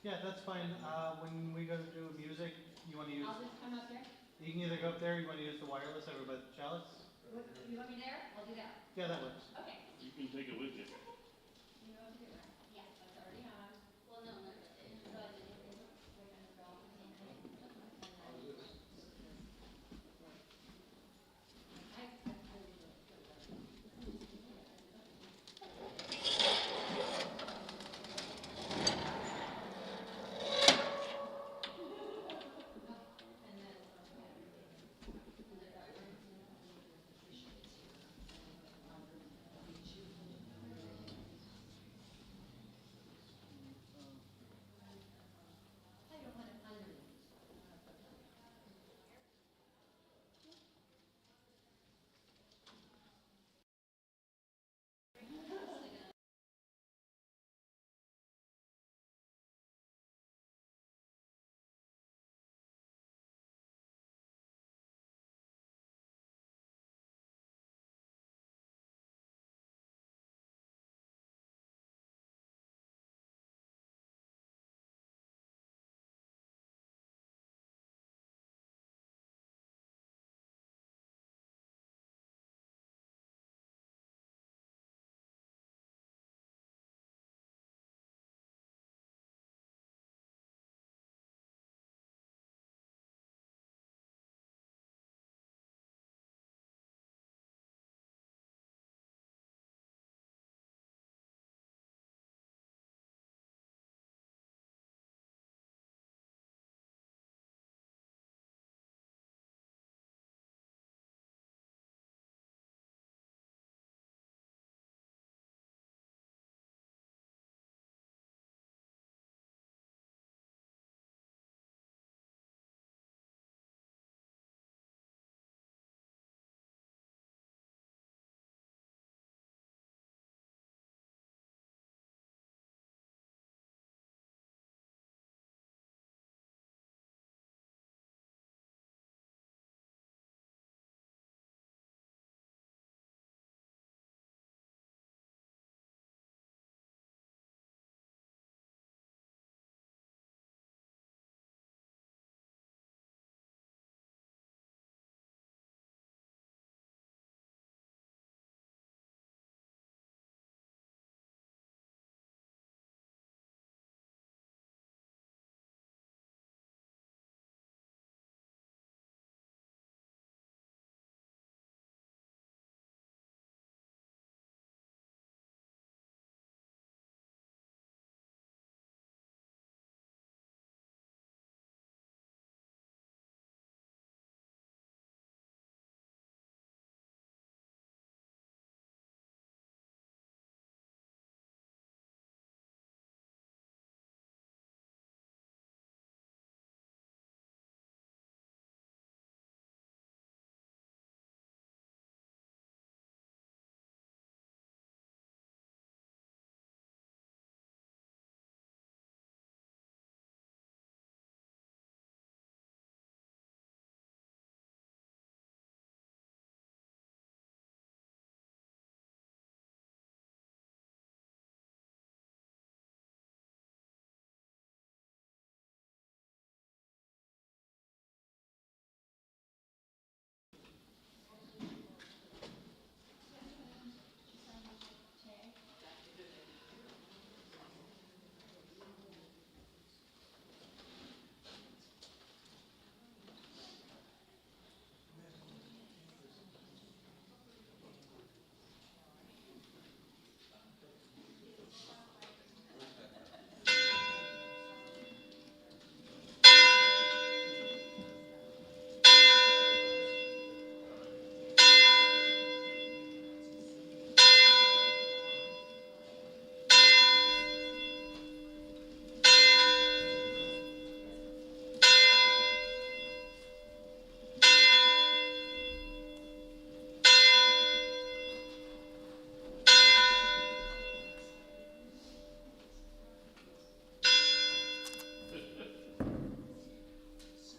Yeah, that's fine. When we go to do music, you want to use... I'll just come up there. You can either go up there, or you want to use the wireless over by the chalice? What, you want me there? I'll do that. Yeah, that works. Okay. You can take it with you. You know what to do, right? Yeah, that's already on. Well, no, no,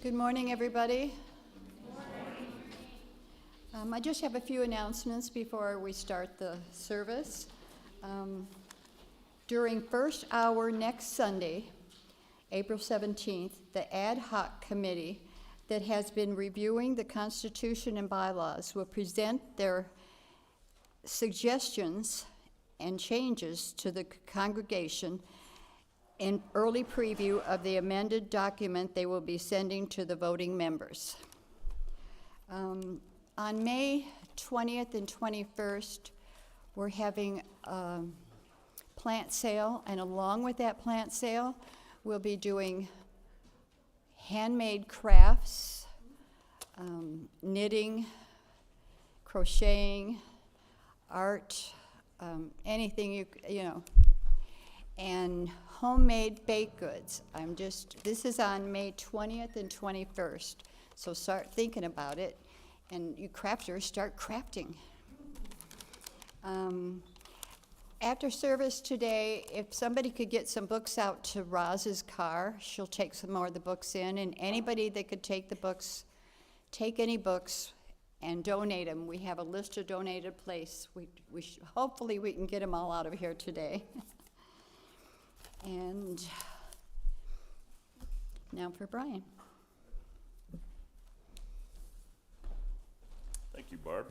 Good morning, everybody. I just have a few announcements before we start the service. During first hour next Sunday, April 17th, the ad hoc committee that has been reviewing the Constitution and bylaws will present their suggestions and changes to the congregation in early preview of the amended document they will be sending to the voting members. On May 20th and 21st, we're having a plant sale, and along with that plant sale, we'll be doing handmade crafts, knitting, crocheting, art, anything you know, and homemade baked goods. This is on May 20th and 21st, so start thinking about it, and you crafters start crafting. After service today, if somebody could get some books out to Roz's car, she'll take some more of the books in, and anybody that could take the books, take any books and donate them. We have a list of donated place. Hopefully we can get them all out of here today. And now for Brian. Thank you, Barb.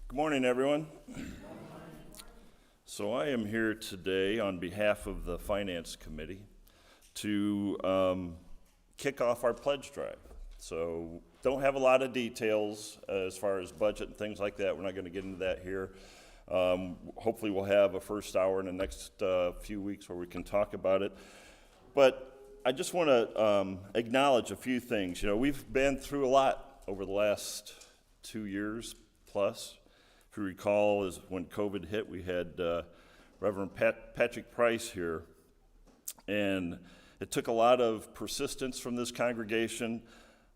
Good morning, everyone. So I am here today on behalf of the Finance Committee to kick off our pledge drive. So don't have a lot of details as far as budget and things like that. We're not going to get into that here. Hopefully we'll have a first hour in the next few weeks where we can talk about it. But I just want to acknowledge a few things. You know, we've been through a lot over the last 2 years plus. If you recall, is when COVID hit, we had Reverend Patrick Price here, and it took a lot of persistence from this congregation,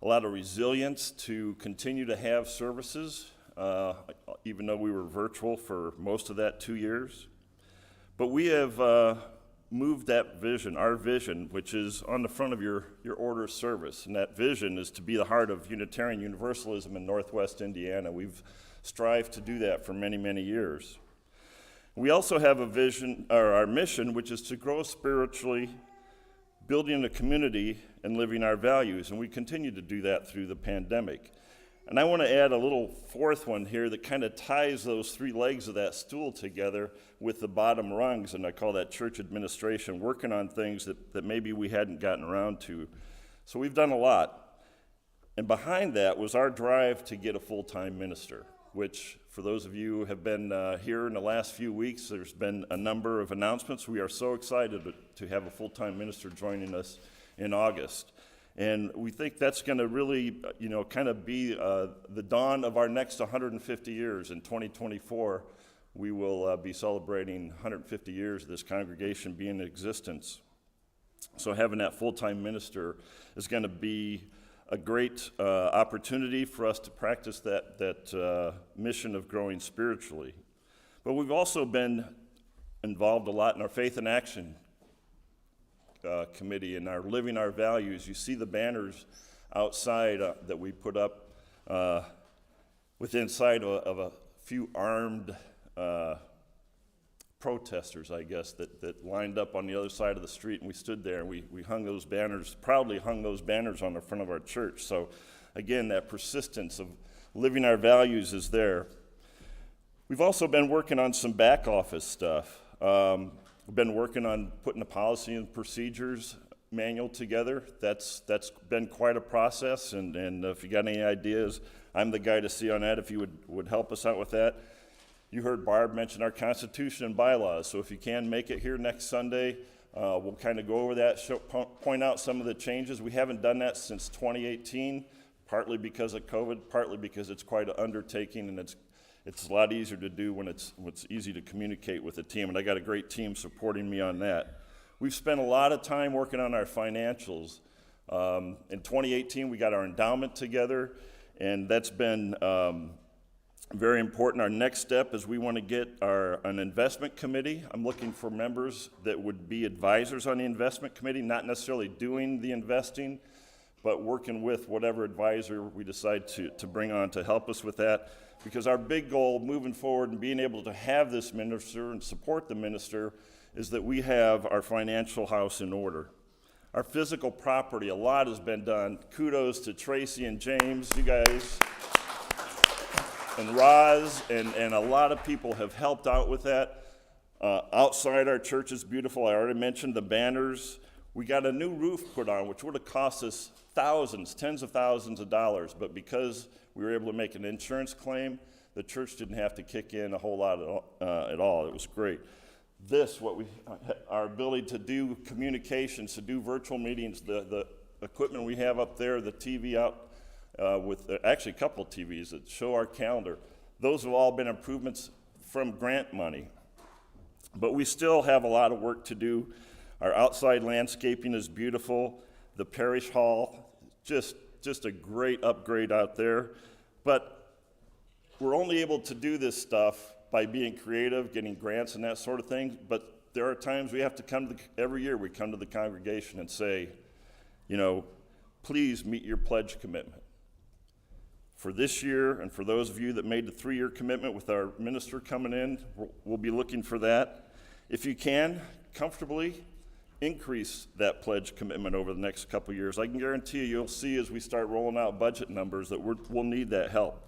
a lot of resilience to continue to have services, even though we were virtual for most of that 2 years. But we have moved that vision, our vision, which is on the front of your order of service, and that vision is to be the heart of Unitarian Universalism in Northwest Indiana. We've strived to do that for many, many years. We also have a vision, or our mission, which is to grow spiritually, building a community and living our values, and we continue to do that through the pandemic. And I want to add a little fourth one here that kind of ties those three legs of that stool together with the bottom rungs, and I call that church administration, working on things that maybe we hadn't gotten around to. So we've done a lot. And behind that was our drive to get a full-time minister, which for those of you who have been here in the last few weeks, there's been a number of announcements. We are so excited to have a full-time minister joining us in August. And we think that's going to really, kind of be the dawn of our next 150 years. In 2024, we will be celebrating 150 years of this congregation being in existence. So having that full-time minister is going to be a great opportunity for us to practice that mission of growing spiritually. But we've also been involved a lot in our Faith in Action committee and our living our values. You see the banners outside that we put up within sight of a few armed protesters, I guess, that lined up on the other side of the street, and we stood there and we hung those banners, proudly hung those banners on the front of our church. So again, that persistence of living our values is there. We've also been working on some back office stuff. We've been working on putting a policy and procedures manual together. That's been quite a process, and if you got any ideas, I'm the guy to see on that if you would help us out with that. You heard Barb mention our Constitution and bylaws, so if you can make it here next Sunday, we'll kind of go over that, point out some of the changes. We haven't done that since 2018, partly because of COVID, partly because it's quite an undertaking, and it's a lot easier to do when it's easy to communicate with a team, and I got a great team supporting me on that. We've spent a lot of time working on our financials. In 2018, we got our endowment together, and that's been very important. Our next step is we want to get an investment committee. I'm looking for members that would be advisors on the investment committee, not necessarily doing the investing, but working with whatever advisor we decide to bring on to help us with that. Because our big goal moving forward and being able to have this minister and support the minister is that we have our financial house in order. Our physical property, a lot has been done. Kudos to Tracy and James, you guys, and Roz, and a lot of people have helped out with that. Outside our church is beautiful. I already mentioned the banners. We got a new roof put on, which would have cost us thousands, tens of thousands of dollars, but because we were able to make an insurance claim, the church didn't have to kick in a whole lot at all. It was great. Our ability to do communications, to do virtual meetings, the equipment we have up there, the TV out with actually a couple of TVs that show our calendar, those have all been improvements from grant money. But we still have a lot of work to do. Our outside landscaping is beautiful. The parish hall, just a great upgrade out there. But we're only able to do this stuff by being creative, getting grants and that sort of thing. But there are times we have to come to every year we come to the congregation and say, please meet your pledge commitment. For this year, and for those of you that made the 3-year commitment with our minister coming in, we'll be looking for that. If you can, comfortably increase that pledge commitment over the next couple of years. I can guarantee you'll see as we start rolling out budget numbers that we'll need that help.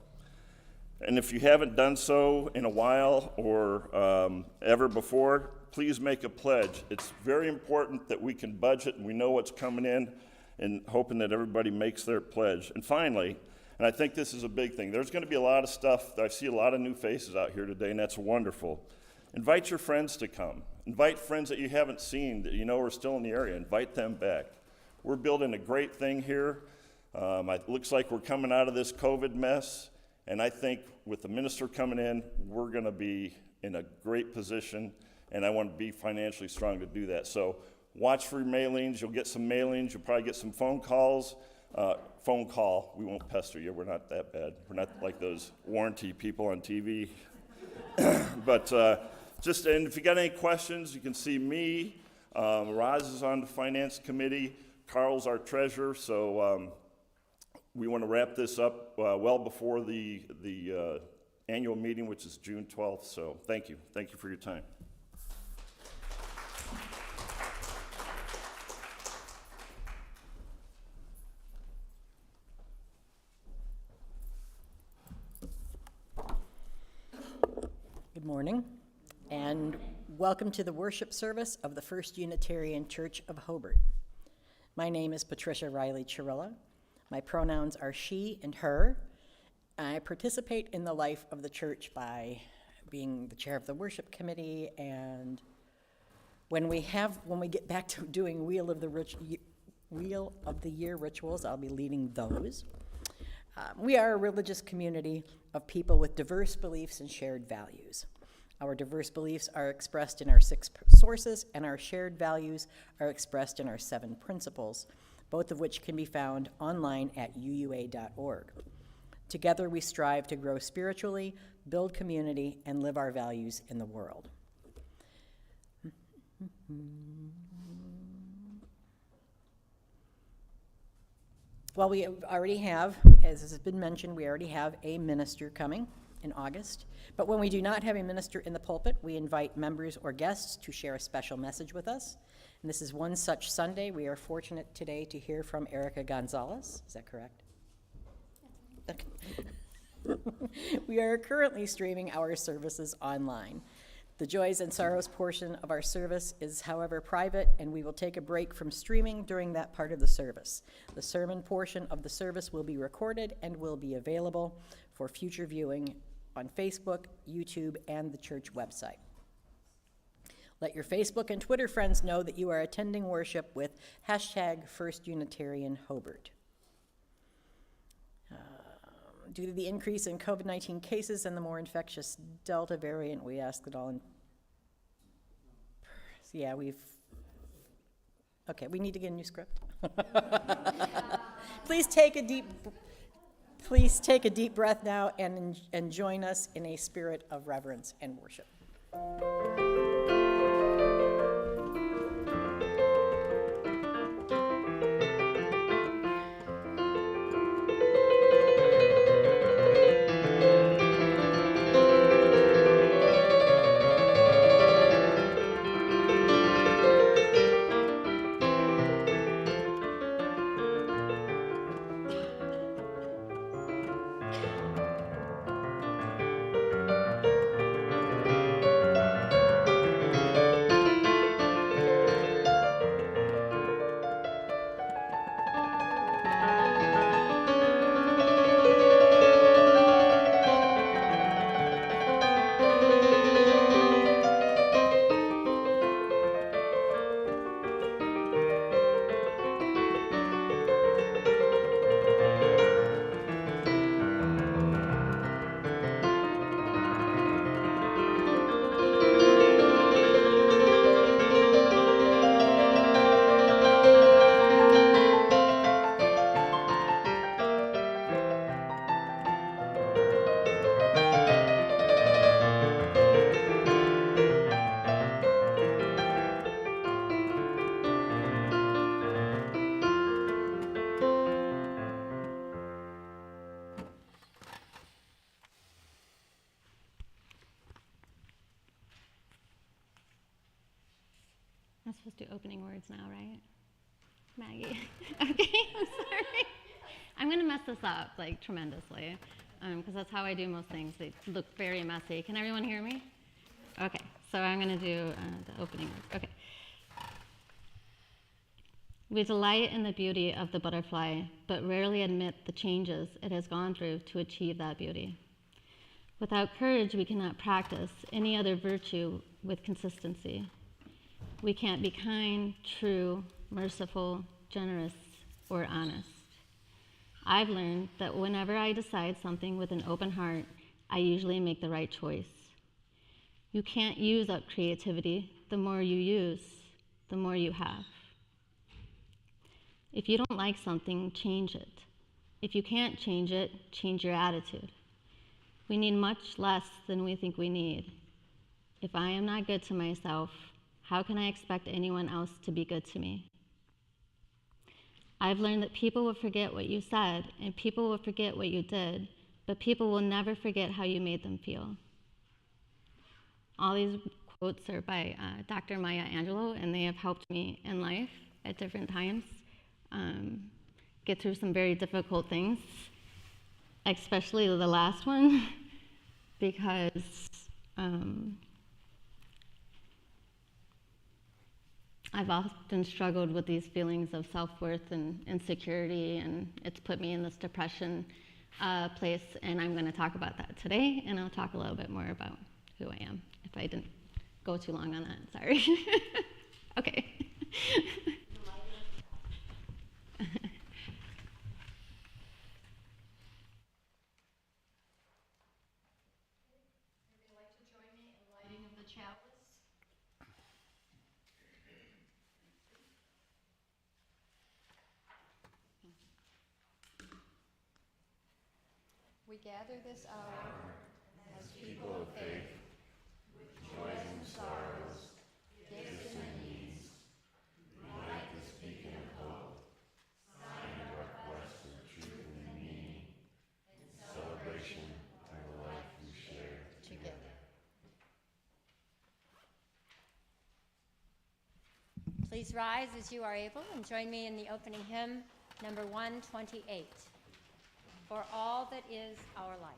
And if you haven't done so in a while or ever before, please make a pledge. It's very important that we can budget and we know what's coming in, and hoping that everybody makes their pledge. And finally, and I think this is a big thing, there's going to be a lot of stuff. I see a lot of new faces out here today, and that's wonderful. Invite your friends to come. Invite friends that you haven't seen that you know are still in the area. Invite them back. We're building a great thing here. It looks like we're coming out of this COVID mess, and I think with the minister coming in, we're going to be in a great position, and I want to be financially strong to do that. So watch for your mailings. You'll get some mailings. You'll probably get some phone calls. Phone call. We won't pester you. We're not that bad. We're not like those warranty people on TV. But and if you got any questions, you can see me. Roz is on the finance committee. Carl's our treasurer. So we want to wrap this up well before the annual meeting, which is June 12th. So thank you. Thank you for your time. Good morning, and welcome to the worship service of the First Unitarian Church of Hobart. My name is Patricia Riley Chirilla. My pronouns are she and her. I participate in the life of the church by being the chair of the worship committee, and when we get back to doing Wheel of the Year rituals, I'll be leading those. We are a religious community of people with diverse beliefs and shared values. Our diverse beliefs are expressed in our 6 sources, and our shared values are expressed in our 7 principles, both of which can be found online at uua.org. Together, we strive to grow spiritually, build community, and live our values in the world. Well, we already have, as has been mentioned, we already have a minister coming in August. But when we do not have a minister in the pulpit, we invite members or guests to share a special message with us. And this is one such Sunday. We are fortunate today to hear from Aarika Gonzalez. Is that correct? Okay. We are currently streaming our services online. The joys and sorrows portion of our service is, however, private, and we will take a break from streaming during that part of the service. The sermon portion of the service will be recorded and will be available for future viewing on Facebook, YouTube, and the church website. Let your Facebook and Twitter friends know that you are attending worship with #FirstUnitarianHobart. Due to the increase in COVID-19 cases and the more infectious Delta variant, we ask that all we need to get a new script. Please take a deep breath now and join us in a spirit of reverence and worship. I'm supposed to do opening words now, right? Maggie. Okay, I'm sorry. I'm going to mess this up, like, tremendously, because that's how I do most things. They look very messy. Can everyone hear me? Okay, so I'm going to do the opening words. Okay. We delight in the beauty of the butterfly, but rarely admit the changes it has gone through to achieve that beauty. Without courage, we cannot practice any other virtue with consistency. We can't be kind, true, merciful, generous, or honest. I've learned that whenever I decide something with an open heart, I usually make the right choice. You can't use up creativity. The more you use, the more you have. If you don't like something, change it. If you can't change it, change your attitude. We need much less than we think we need. If I am not good to myself, how can I expect anyone else to be good to me? I've learned that people will forget what you said, and people will forget what you did, but people will never forget how you made them feel. All these quotes are by Dr. Maya Angelou, and they have helped me in life at different times get through some very difficult things, especially the last one, because I've often struggled with these feelings of self-worth and insecurity, and it's put me in this depression place, and I'm going to talk about that today, and I'll talk a little bit more about who I am, if I didn't go too long on that, sorry. Okay. We gather this hour as people of faith, with joys and sorrows, gifts and needs. We light this beacon of hope, sign of our quest for truth and meaning, in celebration of the life we share together. Please rise as you are able and join me in the opening hymn, number 128. For all that is our life.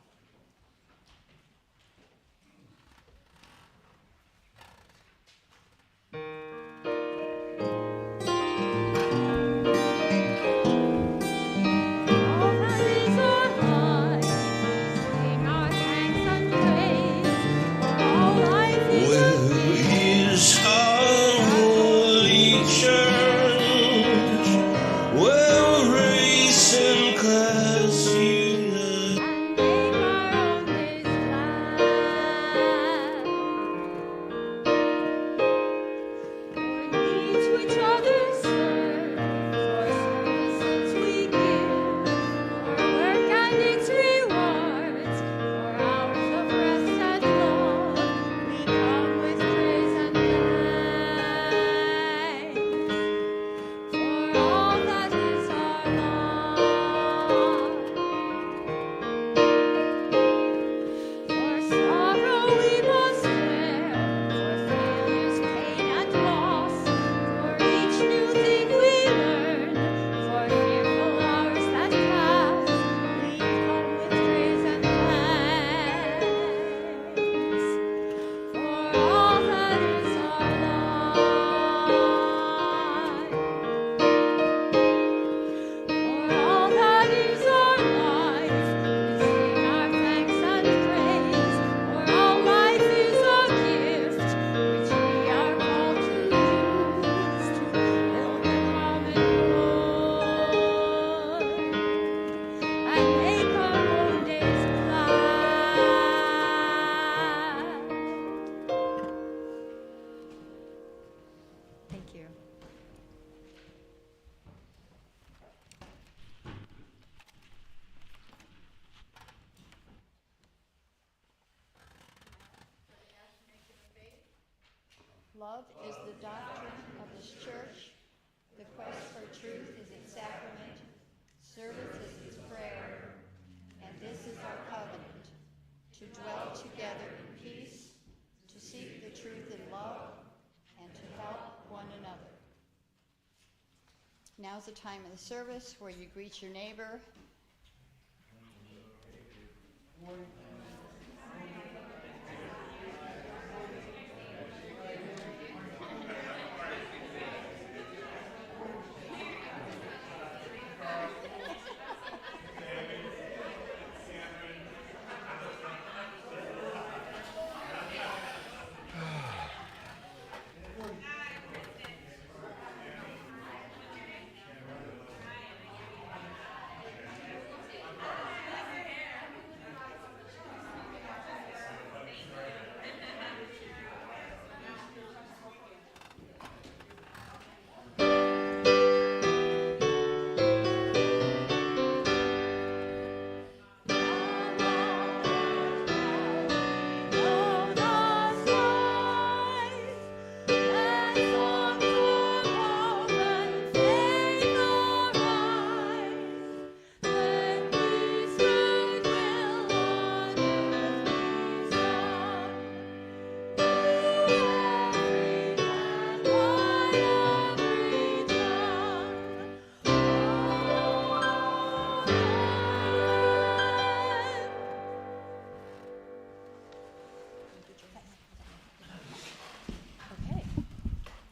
Love is the doctrine of this church. The quest for truth is its sacrament. Service is its prayer. And this is our covenant, to dwell together in peace, to seek the truth in love, and to help one another. Now's the time of the service where you greet your neighbor.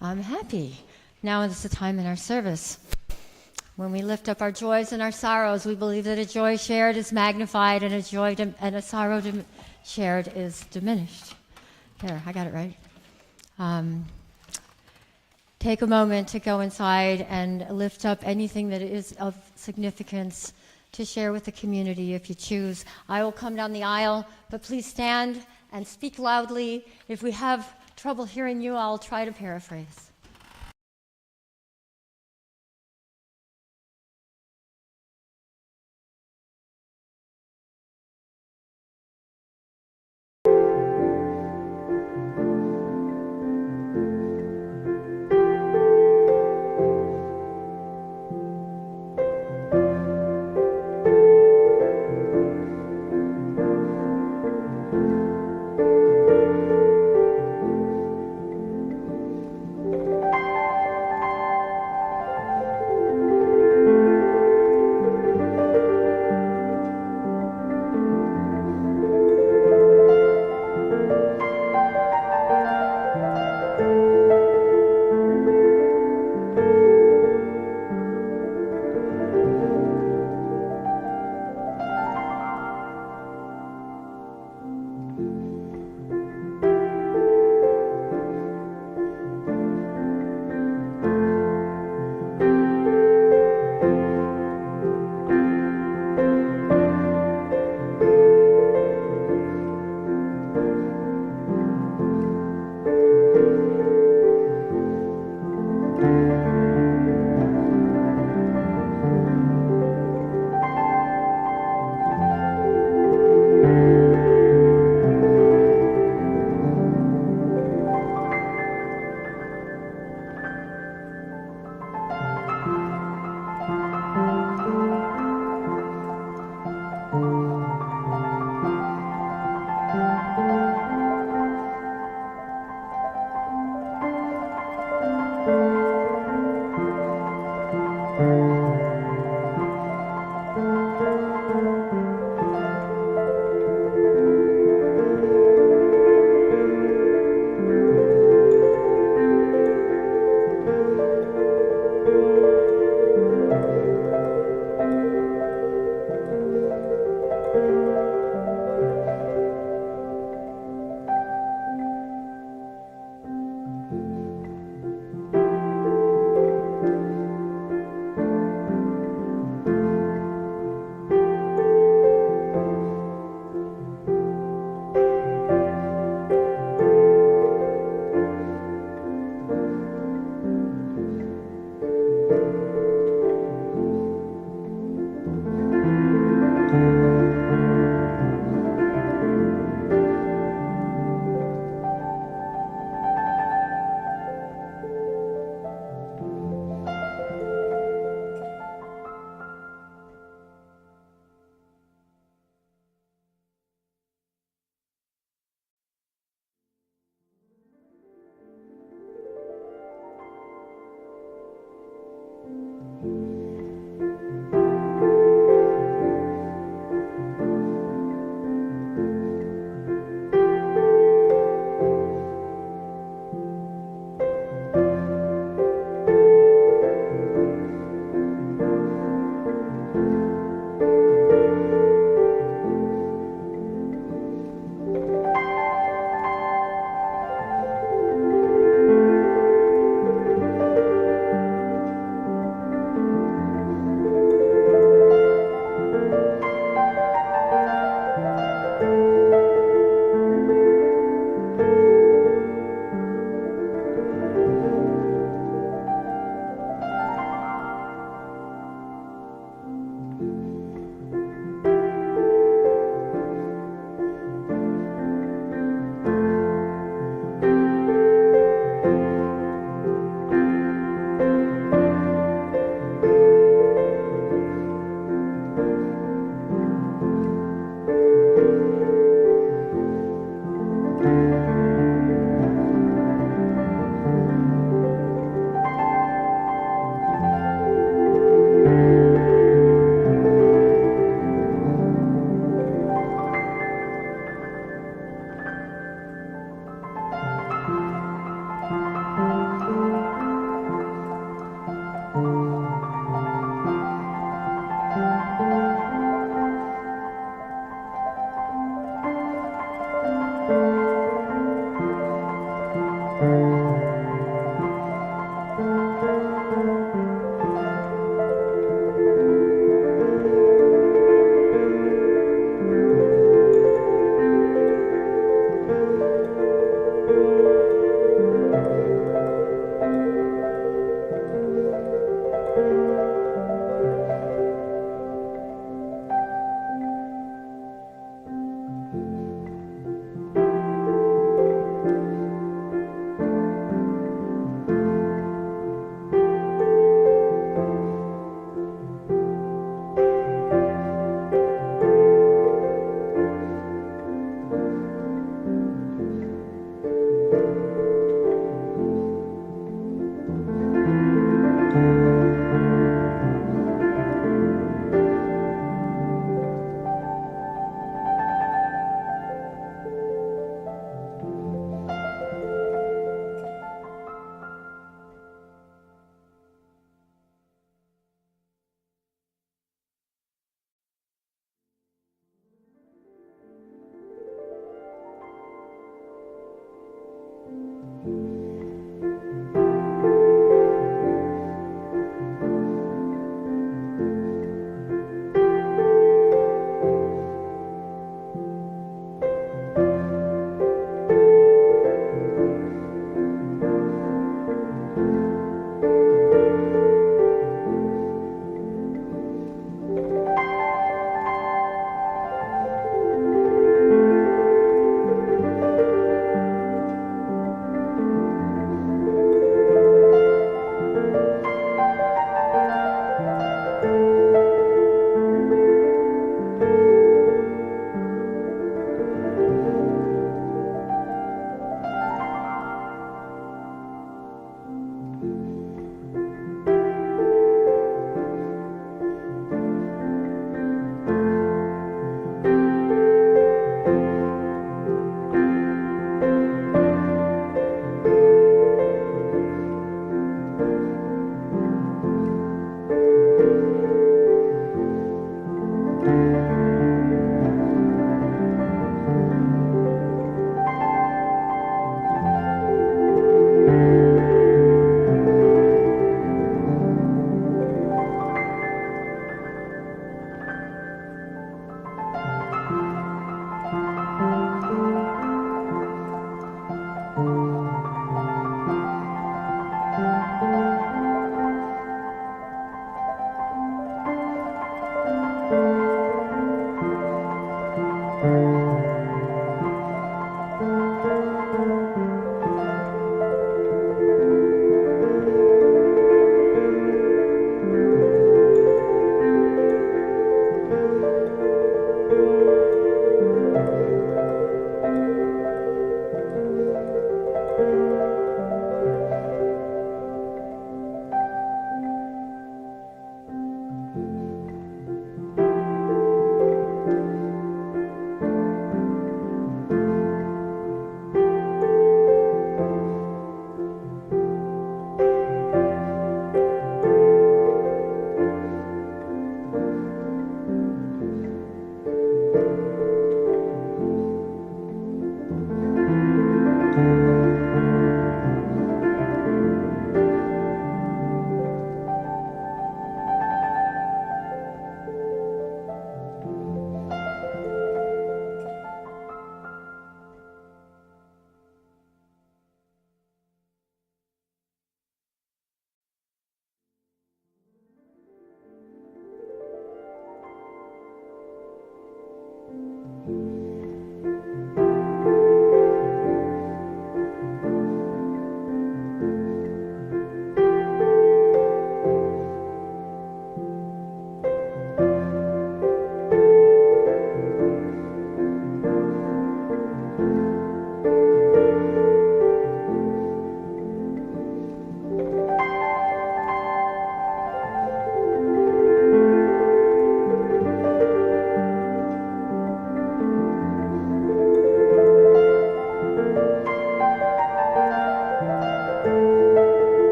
I'm happy. Now is the time in our service when we lift up our joys and our sorrows. We believe that a joy shared is magnified, and a sorrow shared is diminished. There, I got it right. Take a moment to go inside and lift up anything that is of significance to share with the community if you choose. I will come down the aisle, but please stand and speak loudly. If we have trouble hearing you, I'll try to paraphrase.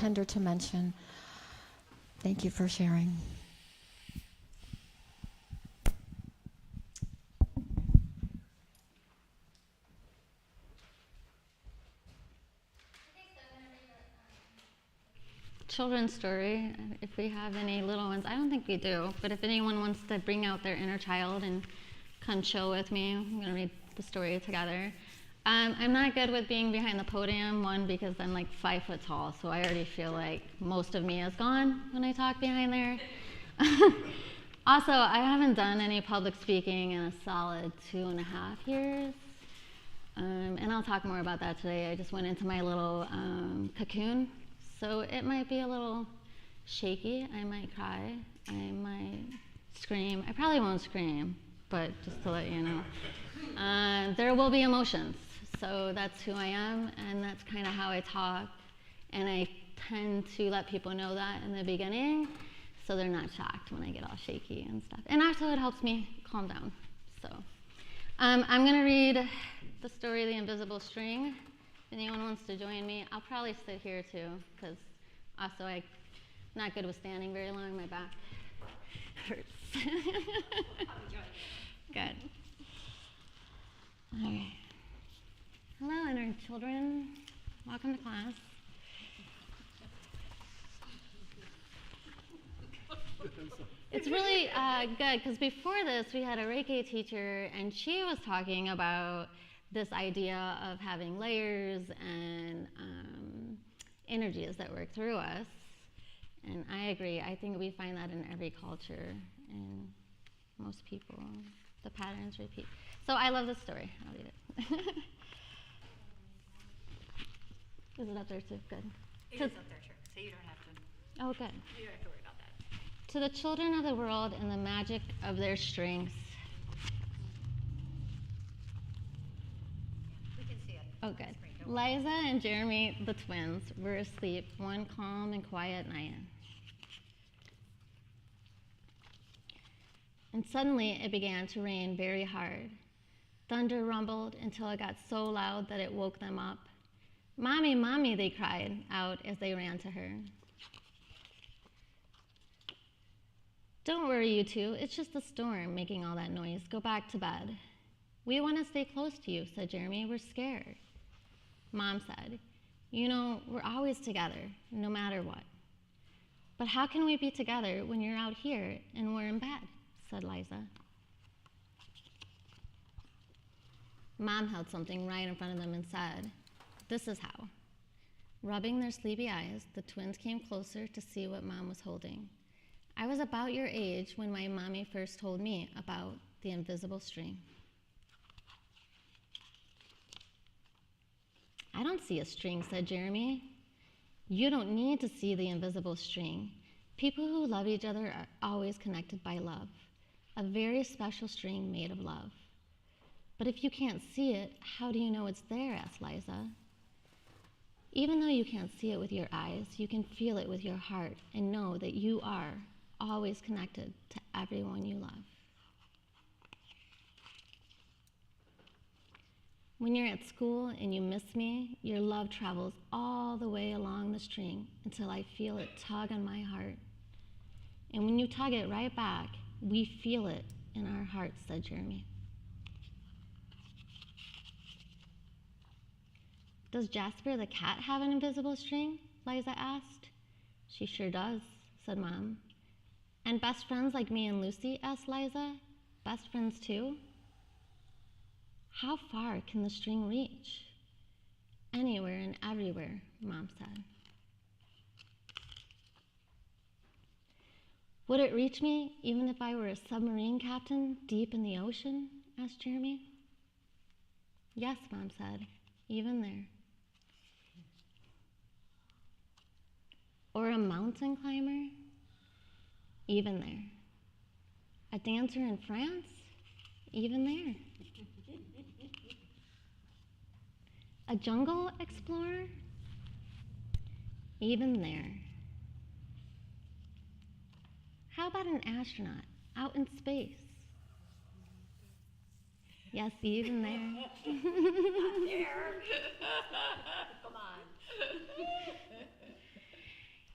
tender to mention. Thank you for sharing. Children's story, if we have any little ones. I don't think we do, but if anyone wants to bring out their inner child and come chill with me, I'm going to read the story together. I'm not good with being behind the podium, one, because I'm like 5 foot tall, so I already feel like most of me is gone when I talk behind there. Also, I haven't done any public speaking in a solid 2.5 years. And I'll talk more about that today. I just went into my little cocoon, so it might be a little shaky. I might cry. I might scream. I probably won't scream, but just to let you know. There will be emotions, so that's who I am, and that's kind of how I talk. And I tend to let people know that in the beginning, so they're not shocked when I get all shaky and stuff. And also it helps me calm down. So I'm going to read the story of the invisible string. If anyone wants to join me, I'll probably sit here too, because also I'm not good with standing very long. My back hurts. Good. All right. Hello, inner children. Welcome to class. It's really good, because before this, we had a Aarica teacher, and she was talking about this idea of having layers and energies that work through us. And I agree. I think we find that in every culture, and most people, the patterns repeat. So I love this story. I'll read it. Is it up there too? Good. It is up there, sure. So you don't have to. Oh, good. You don't have to worry about that. To the children of the world and the magic of their strings. We can see it. Oh, good. Liza and Jeremy, the twins, were asleep one calm and quiet night. And suddenly it began to rain very hard. Thunder rumbled until it got so loud that it woke them up. "Mommy, Mommy," they cried out as they ran to her. "Don't worry, you two. It's just the storm making all that noise. Go back to bed." "We want to stay close to you," said Jeremy. "We're scared." Mom said, "You know, we're always together, no matter what." "But how can we be together when you're out here and we're in bed?" said Liza. Mom held something right in front of them and said, "This is how." Rubbing their sleepy eyes, the twins came closer to see what Mom was holding. "I was about your age when my mommy first told me about the invisible string." "I don't see a string," said Jeremy. "You don't need to see the invisible string. People who love each other are always connected by love, a very special string made of love." "But if you can't see it, how do you know it's there?" asked Liza. "Even though you can't see it with your eyes, you can feel it with your heart and know that you are always connected to everyone you love." When you're at school and you miss me, your love travels all the way along the string until I feel it tug on my heart. And when you tug it right back, we feel it in our hearts, said Jeremy. "Does Jasper the cat have an invisible string?" Liza asked. "She sure does," said Mom. "And best friends like me and Lucy?" asked Liza. "Best friends too?" "How far can the string reach?" "Anywhere and everywhere," Mom said. "Would it reach me even if I were a submarine captain deep in the ocean?" asked Jeremy. "Yes," Mom said, "even there." "Or a mountain climber?" "Even there." "A dancer in France?" "Even there." "A jungle explorer?" "Even there." "How about an astronaut out in space?" "Yes, even there." There. Come on.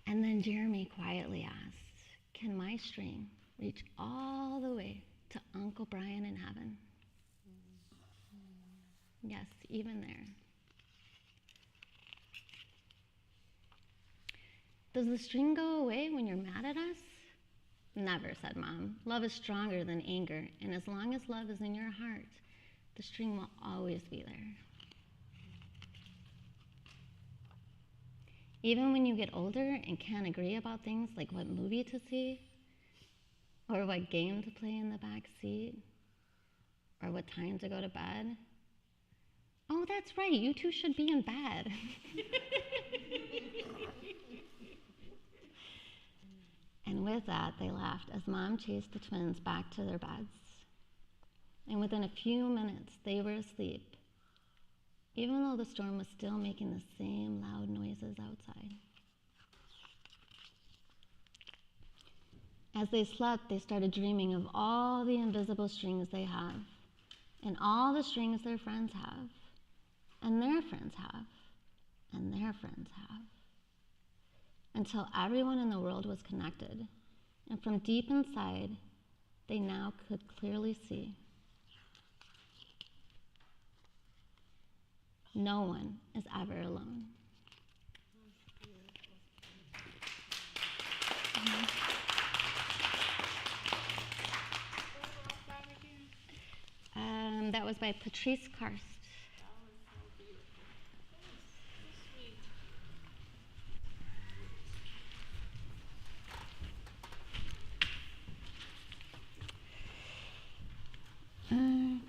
And then Jeremy quietly asked, "Can my string reach all the way to Uncle Brian in heaven?" Yes, even there. "Does the string go away when you're mad at us?" "Never," said Mom. "Love is stronger than anger, and as long as love is in your heart, the string will always be there. Even when you get older and can't agree about things like what movie to see, or what game to play in the back seat, or what time to go to bed." "Oh, that's right, you two should be in bed." And with that, they laughed as Mom chased the twins back to their beds. And within a few minutes, they were asleep, even though the storm was still making the same loud noises outside. As they slept, they started dreaming of all the invisible strings they have, and all the strings their friends have, and their friends have, and their friends have, until everyone in the world was connected, and from deep inside, they now could clearly see. No one is ever alone. That was by Patrice Karst. Okay.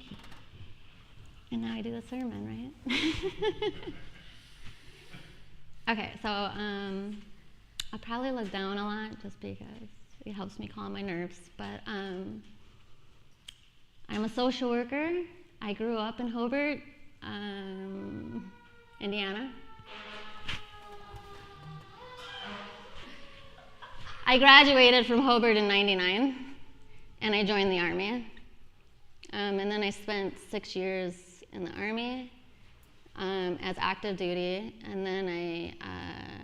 And now I do the sermon, right? Okay, so I'll probably look down a lot just because it helps me calm my nerves, but I'm a social worker. I grew up in Hobart, Indiana. I graduated from Hobart in '99, and I joined the Army. And then I spent 6 years in the Army as active duty, and then I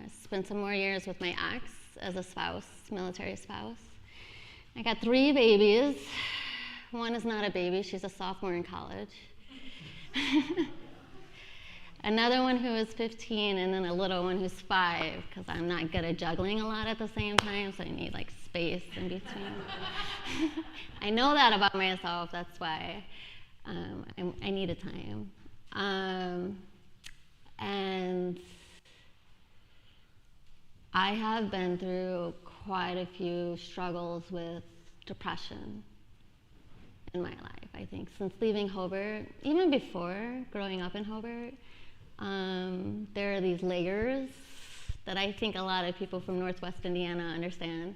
spent some more years with my ex as a spouse, military spouse. I got 3 babies. One is not a baby, she's a sophomore in college. Another one who is 15, and then a little one who's 5, because I'm not good at juggling a lot at the same time, so I need like space in between. I know that about myself, that's why I needed time. And I have been through quite a few struggles with depression in my life, I think, since leaving Hobart, even before growing up in Hobart. There are these layers that I think a lot of people from Northwest Indiana understand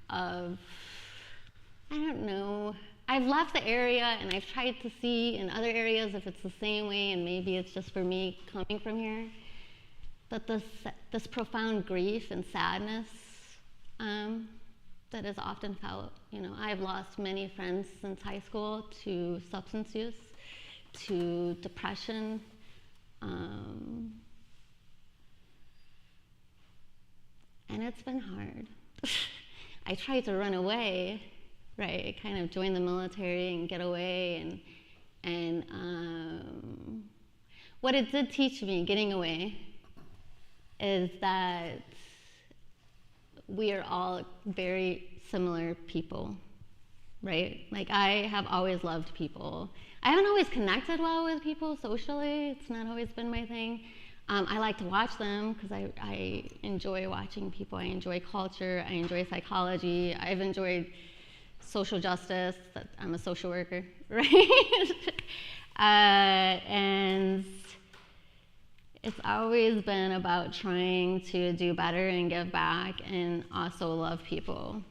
of, I don't know, I've left the area and I've tried to see in other areas if it's the same way, and maybe it's just for me coming from here, but this profound grief and sadness that is often felt. You know, I've lost many friends since high school to substance use, to depression, and it's been hard. I tried to run away, right? I kind of joined the military and get away, and what it did teach me, getting away, is that we are all very similar people, right? Like, I have always loved people. I haven't always connected well with people socially. It's not always been my thing. I like to watch them because I enjoy watching people. I enjoy culture. I enjoy psychology. I've enjoyed social justice. I'm a social worker, right? And it's always been about trying to do better and give back and also love people.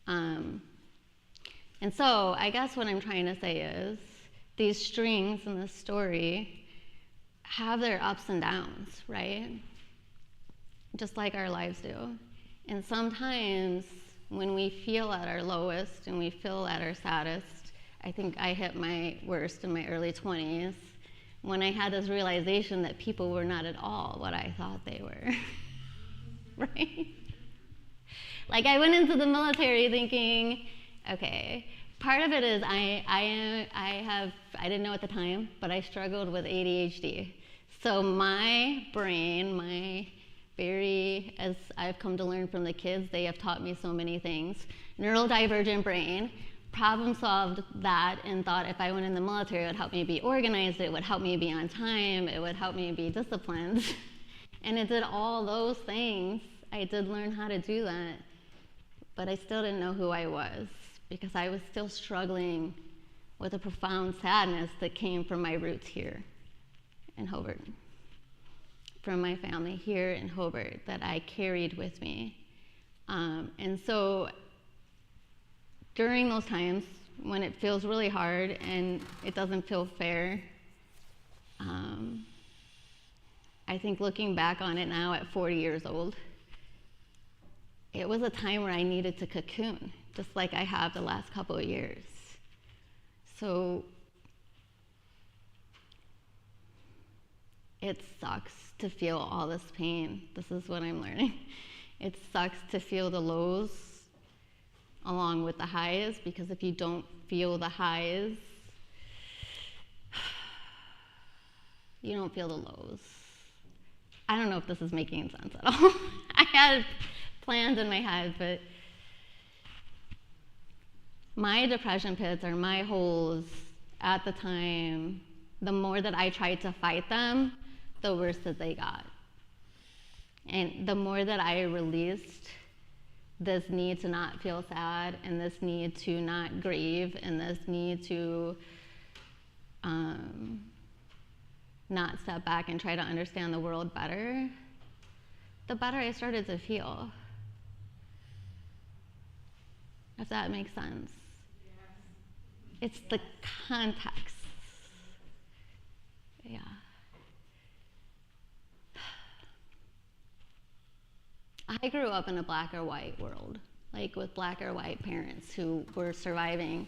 And so I guess what I'm trying to say is these strings in this story have their ups and downs, right? Just like our lives do. And sometimes when we feel at our lowest and we feel at our saddest, I think I hit my worst in my early 20s when I had this realization that people were not at all what I thought they were. right? Like, I went into the military thinking, okay, part of it is I didn't know at the time, but I struggled with ADHD. So my brain, as I've come to learn from the kids, they have taught me so many things. Neurodivergent brain, problem solved that and thought if I went in the military, it would help me be organized, it would help me be on time, it would help me be disciplined. And it did all those things. I did learn how to do that, but I still didn't know who I was because I was still struggling with a profound sadness that came from my roots here in Hobart, from my family here in Hobart that I carried with me. And so during those times when it feels really hard and it doesn't feel fair, I think looking back on it now at 40 years old, it was a time where I needed to cocoon, just like I have the last couple of years. So it sucks to feel all this pain. This is what I'm learning. It sucks to feel the lows along with the highs, because if you don't feel the highs, you don't feel the lows. I don't know if this is making sense at all. I had plans in my head, but my depression pits or my holes at the time, the more that I tried to fight them, the worse that they got. And the more that I released this need to not feel sad and this need to not grieve and this need to not step back and try to understand the world better, the better I started to feel. If that makes sense. It's the context. Yeah. I grew up in a black or white world, like with black or white parents who were surviving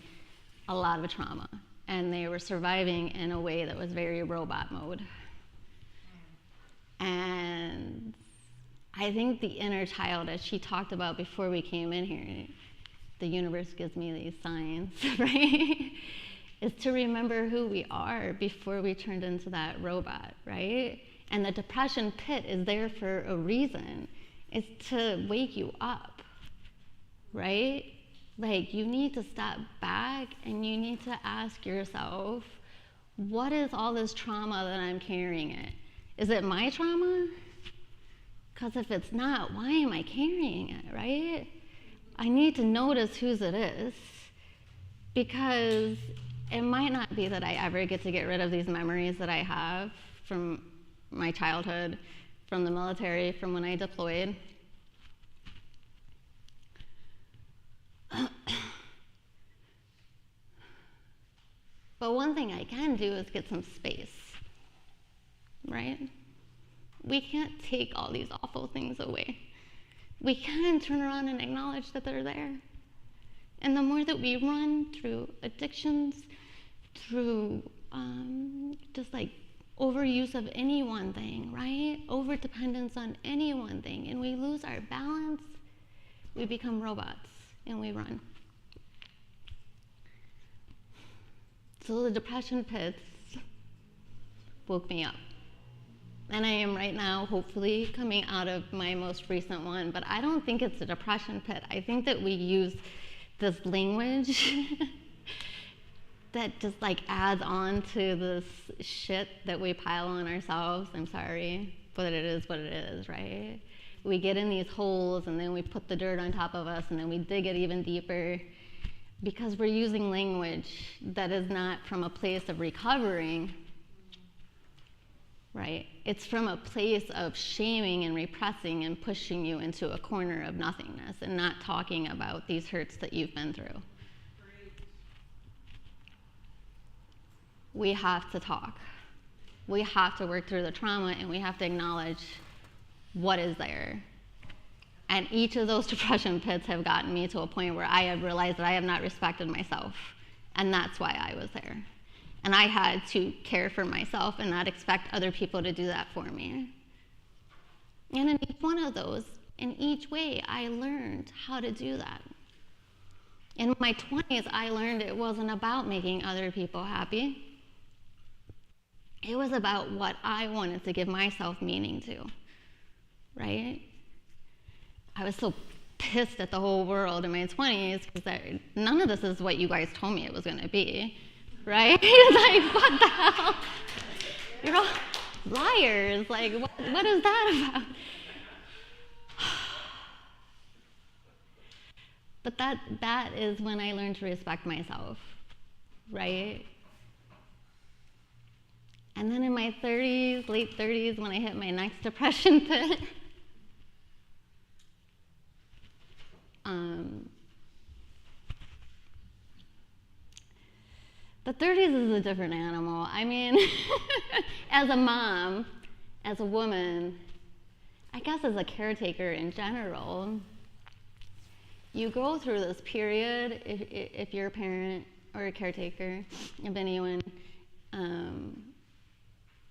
a lot of trauma, and they were surviving in a way that was very robot mode. And I think the inner child, as she talked about before we came in here, the universe gives me these signs, right? Is to remember who we are before we turned into that robot, right? And the depression pit is there for a reason. It's to wake you up, right? Like, you need to step back and you need to ask yourself, what is all this trauma that I'm carrying it? Is it my trauma? Because if it's not, why am I carrying it, right? I need to notice whose it is, because it might not be that I ever get to get rid of these memories that I have from my childhood, from the military, from when I deployed. But one thing I can do is get some space, right? We can't take all these awful things away. We can turn around and acknowledge that they're there. And the more that we run through addictions, through just like overuse of any one thing, right? Overdependence on any one thing, and we lose our balance, we become robots and we run. So the depression pits woke me up. And I am right now, hopefully, coming out of my most recent one, but I don't think it's a depression pit. I think that we use this language that just like adds on to this shit that we pile on ourselves. I'm sorry, but it is what it is, right? We get in these holes and then we put the dirt on top of us and then we dig it even deeper because we're using language that is not from a place of recovering, right? It's from a place of shaming and repressing and pushing you into a corner of nothingness and not talking about these hurts that you've been through. We have to talk. We have to work through the trauma and we have to acknowledge what is there. And each of those depression pits have gotten me to a point where I have realized that I have not respected myself. And that's why I was there. And I had to care for myself and not expect other people to do that for me. And in each one of those, And each way I learned how to do that. In my 20s, I learned it wasn't about making other people happy. It was about what I wanted to give myself meaning to, right? I was so pissed at the whole world in my 20s because none of this is what you guys told me it was going to be, right? Like, what the hell? You're all liars. Like, what is that about? But that is when I learned to respect myself, right? And then in my 30s, late 30s, when I hit my next depression pit, the 30s is a different animal. I mean, as a mom, as a woman, I guess as a caretaker in general, you go through this period, if you're a parent or a caretaker of anyone,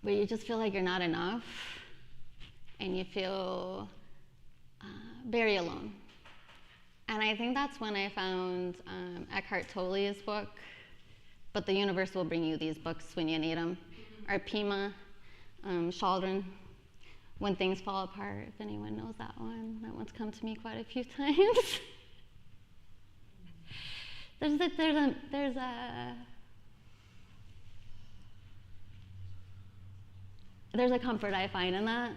where you just feel like you're not enough, and you feel very alone. And I think that's when I found Eckhart Tolle's book, But the Universe Will Bring You These Books When You Need Them, or Pema Chaldron, When Things Fall Apart, if anyone knows that one. That one's come to me quite a few times. There's a comfort I find in that,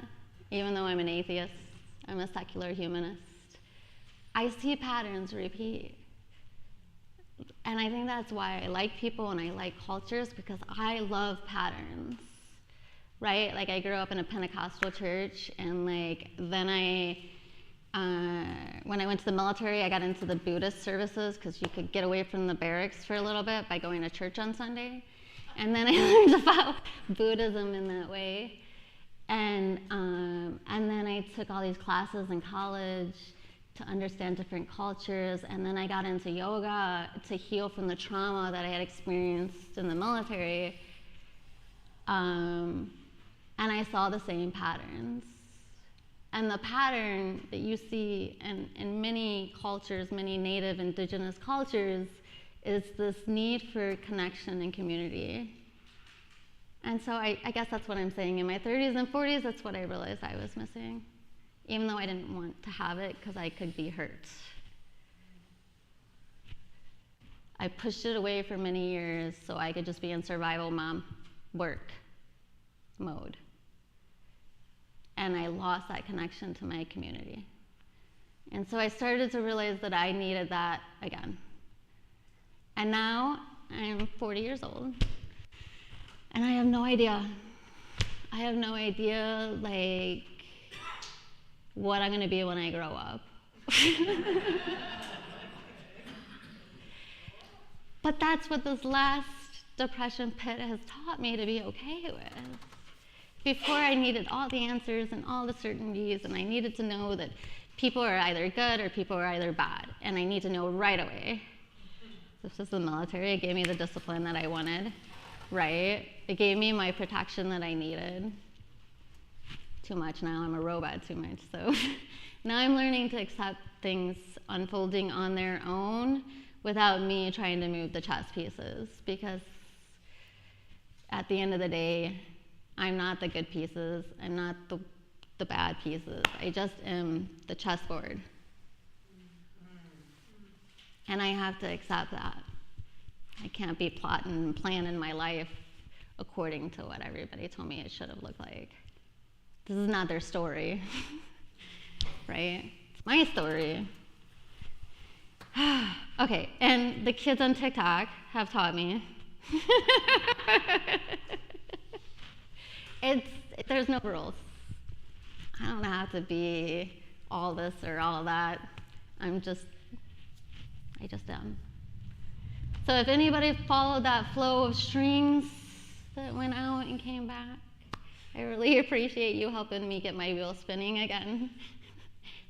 even though I'm an atheist, I'm a secular humanist. I see patterns repeat. And I think that's why I like people and I like cultures, because I love patterns, right? Like, I grew up in a Pentecostal church, and like, then when I went to the military, I got into the Buddhist services because you could get away from the barracks for a little bit by going to church on Sunday. And then I learned about Buddhism in that way. And then I took all these classes in college to understand different cultures. And then I got into yoga to heal from the trauma that I had experienced in the military. And I saw the same patterns. And the pattern that you see in many cultures, many native indigenous cultures, is this need for connection and community. And so I guess that's what I'm saying. In my 30s and 40s, that's what I realized I was missing, even though I didn't want to have it because I could be hurt. I pushed it away for many years so I could just be in survival mom work mode. And I lost that connection to my community. And so I started to realize that I needed that again. And now I'm 40 years old, and I have no idea. I have no idea, like, what I'm gonna be when I grow up. But that's what this last depression pit has taught me to be okay with. Before, I needed all the answers and all the certainties, and I needed to know that people are either good or people are either bad, and I need to know right away. This is the military. It gave me the discipline that I wanted, right? It gave me my protection that I needed. Too much now. I'm a robot too much. So now I'm learning to accept things unfolding on their own without me trying to move the chess pieces, because at the end of the day, I'm not the good pieces. I'm not the bad pieces. I just am the chessboard. And I have to accept that. I can't be plotting and planning my life according to what everybody told me it should have looked like. This is not their story, right? It's my story. Okay, and the kids on TikTok have taught me. There's no rules. I don't have to be all this or all that. I just am. So if anybody followed that flow of strings that went out and came back, I really appreciate you helping me get my wheel spinning again.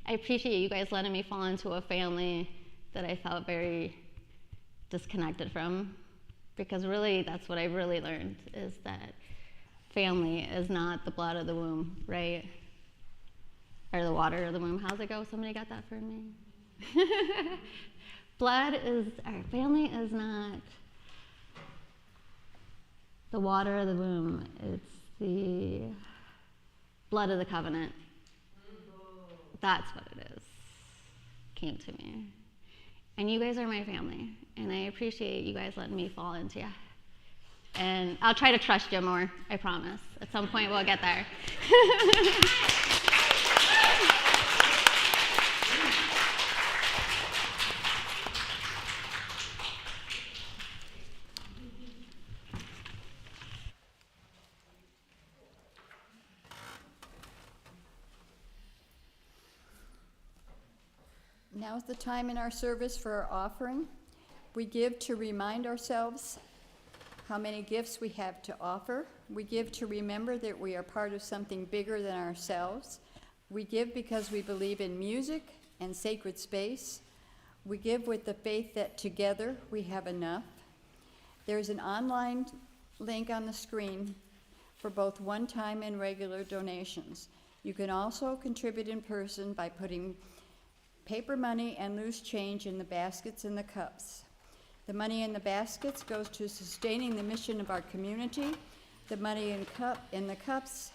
I appreciate you guys letting me fall into a family that I felt very disconnected from, because really that's what I really learned, is that family is not the blood of the womb, right? or the water of the womb. How's it go? Somebody got that for me? Blood is, our family is not the water of the womb. It's the blood of the covenant. That's what it is. Came to me. And you guys are my family, and I appreciate you guys letting me fall into you. And I'll try to trust you more, I promise. At some point we'll get there. Now's the time in our service for our offering. We give to remind ourselves how many gifts we have to offer. We give to remember that we are part of something bigger than ourselves. We give because we believe in music and sacred space. We give with the faith that together we have enough. There's an online link on the screen for both one-time and regular donations. You can also contribute in person by putting paper money and loose change in the baskets and the cups. The money in the baskets goes to sustaining the mission of our community. The money in the cups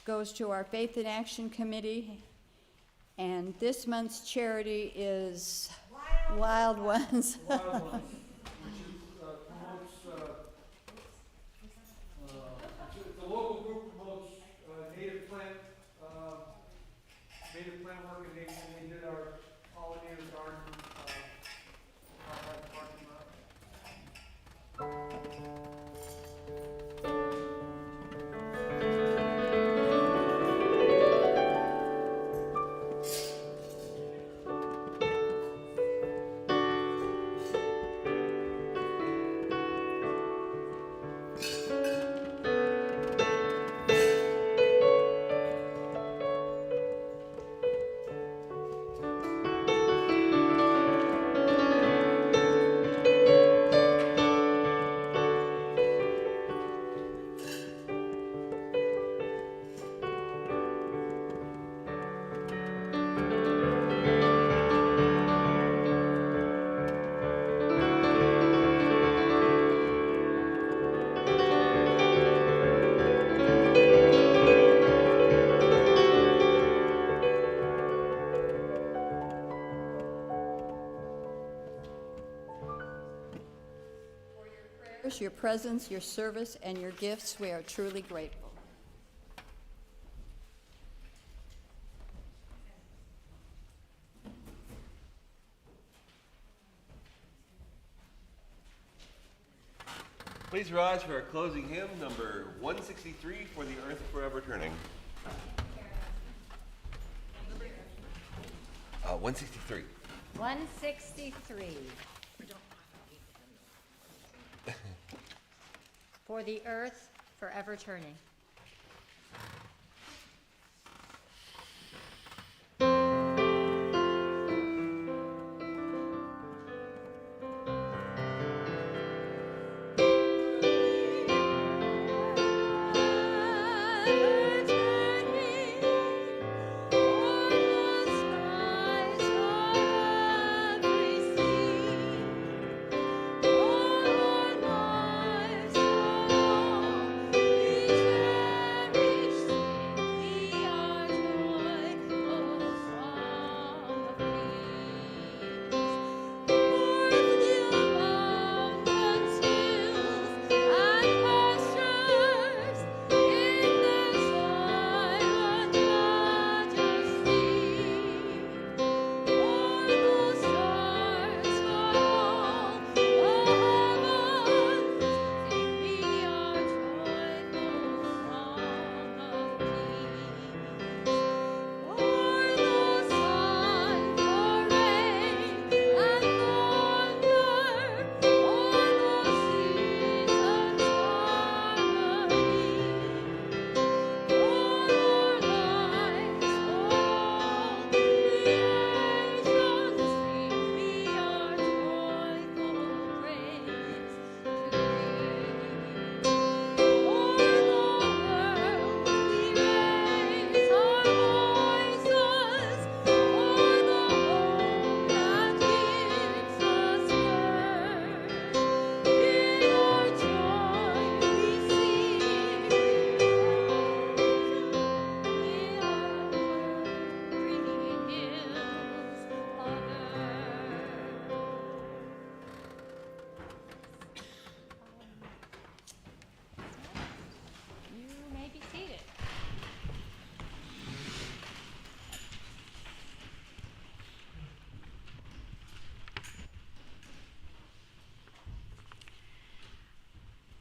goes to our Faith in Action Committee. And this month's charity is Wild Ones. Wild Ones, which promotes, the local group promotes native plant work, and they did our pollinator garden out by the parking lot. Your presence, your service, and your gifts, we are truly grateful. Please rise for our closing hymn, number 163, For the Earth Forever Turning. 163. 163. For the earth forever turning. Eternity.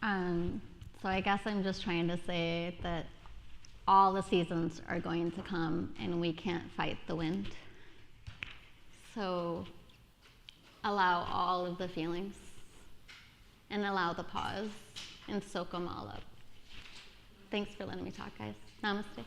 So I guess I'm just trying to say that all the seasons are going to come and we can't fight the wind. So allow all of the feelings and allow the pause and soak them all up. Thanks for letting me talk, guys. Namaste.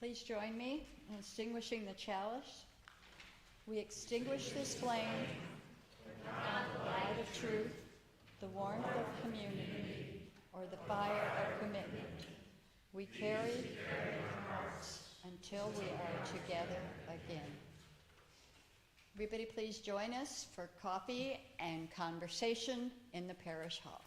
Please join me in extinguishing the chalice. We extinguish this flame, the light of truth, the warmth of community, or the fire of commitment. We carry our hearts until we are together again. Everybody please join us for coffee and conversation in the parish hall.